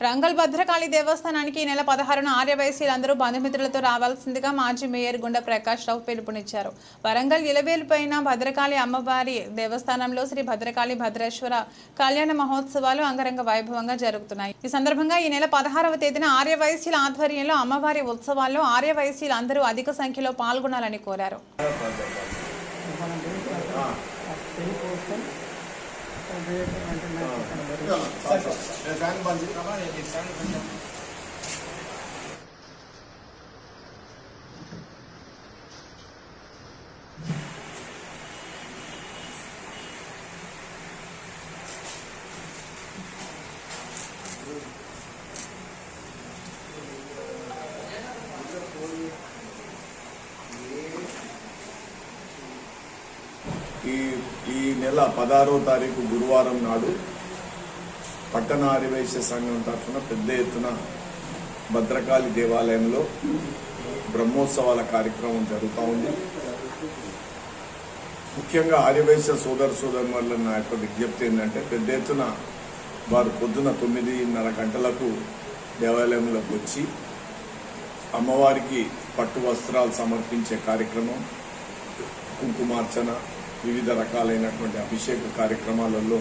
రంగల్ భద్రకాళి దేవస్థానానికి ఈ నెల 16న ఆర్యవైశ్యులందరూ బంధుమిత్రులతో రావాల్సిందిగా మాజీ మేయర్ గుండా ప్రకాష్ రావు పిలుపునిచ్చారు. వరంగల్ ఇలవేలుపైన భద్రకాళి అమ్మవారి దేవస్థానంలో శ్రీ భద్రకాళి భద్రేశ్వర కళ్యాణ మహోత్సవాలు అంగరంగ వైభవంగా జరుగుతున్నాయి. ఈ సందర్భంగా ఈ నెల 16వ తేదీన ఆర్యవైశ్యుల ఆధ్వర్యంలో అమ్మవారి ఉత్సవాల్లో ఆర్యవైశ్యులందరూ అధిక సంఖ్యలో పాల్గొనాలని కోరారు. ఈ నెల 16వ తారీఖు గురువారం నాడు పట్టణ ఆర్యవైశ్య సంఘం తరఫున పెద్ద ఎత్తున భద్రకాళి దేవాలయంలో బ్రహ్మోత్సవాల కార్యక్రమం జరుగుతూ ఉంది. ముఖ్యంగా ఆర్యవైశ్య సోదరుల నా యొక్క విజ్ఞప్తి ఏంటంటే పెద్ద ఎత్తున వారు పొద్దున 9:30 గంటలకు దేవాలయంలోకి వచ్చి అమ్మవారికి పట్టు వస్త్రాలు సమర్పించే కార్యక్రమం, కుంకుమార్చన, వివిధ రకాలైనటువంటి అభిషేక కార్యక్రమాలలో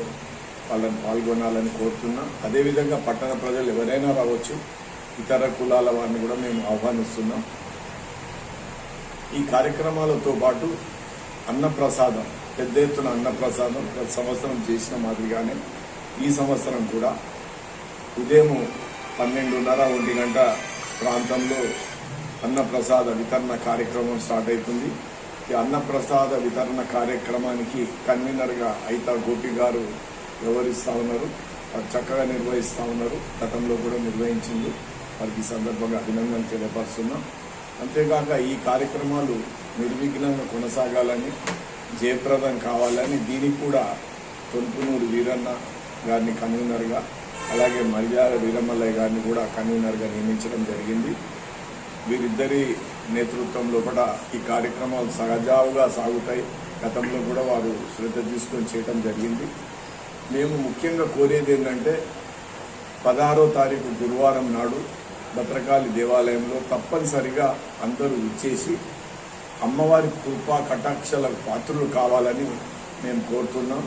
వాళ్ళని పాల్గొనాలని కోరుతున్నా. అదేవిధంగా పట్టణ ప్రజలు ఎవరైనా రావచ్చు, ఇతర కులాల వారిని కూడా మేము ఆహ్వానిస్తున్నాం. ఈ కార్యక్రమాలతో పాటు అన్నప్రసాదం, పెద్ద ఎత్తున అన్నప్రసాదం ప్రతి సంవత్సరం చేసిన మాదిరిగానే ఈ సంవత్సరం కూడా ఉదయం 12:30-1 గంట ప్రాంతంలో అన్నప్రసాద వితరణ కార్యక్రమం స్టార్ట్ అవుతుంది. ఈ అన్నప్రసాద వితరణ కార్యక్రమానికి కన్వీనర్గా అయితా గోపి గారు వ్యవహరిస్తూ ఉన్నారు. చక్కగా నిర్వహిస్తూ ఉన్నారు. గతంలో కూడా నిర్వహించింది. వారికి ఈ సందర్భంగా అభినందనలు తెలియపరుస్తున్నాం. అంతేకాక ఈ కార్యక్రమాలు నిర్విఘ్నంగా కొనసాగాలని, జయప్రదం కావాలని దీనికి కూడా తొలుపునూరు వీరన్న గారిని కన్వీనర్గా, అలాగే మర్యాద వీరమల్లయ్య గారిని కూడా కన్వీనర్గా నియమించడం జరిగింది. వీరిద్దరి నేతృత్వంలో కూడా ఈ కార్యక్రమాలు సజావుగా సాగుతాయి. గతంలో కూడా వారు శ్రద్ధ తీసుకొని చేయడం జరిగింది. మేము ముఖ్యంగా కోరేది ఏంటంటే 16వ తారీఖు గురువారం నాడు భద్రకాళి దేవాలయంలో తప్పనిసరిగా అందరూ ఇచ్చేసి అమ్మవారి కృపా కటాక్షల పాత్రులు కావాలని మేము కోరుతున్నాం.